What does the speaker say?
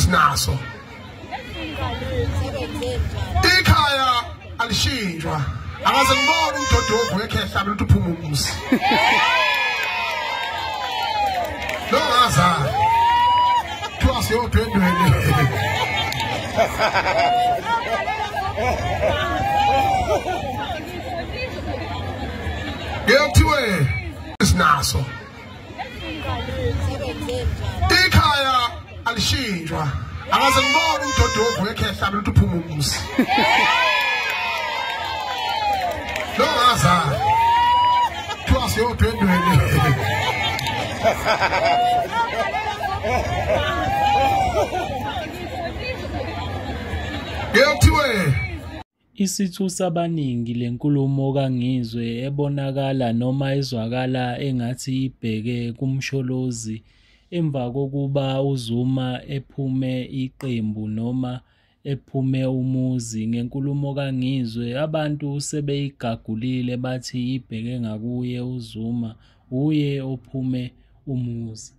esinaso ikhaya alishintshwa akaze ngibone umdodovu ekhehla ukuthi uphuma umusi lo ngazana twasi yodwendweni ngiyothiwe esinaso ikhaya alishintshwa akaze ngibone umdodovu ekhehla ukuthi uphuma umusi lo ngazana twasi yodwendweni ngiyothiwe Isithu sabaningi lenkulumo kaNgizwe ebonakala noma ezwakala engathi ibheke kumsholozi emva kokuba uZuma ephume iqembu noma ephume umuzi. Ngenkulumo kaNgizwe abantu sebeyigagulile bathi ibheke ngakuye uZuma, uye ophume umuzi.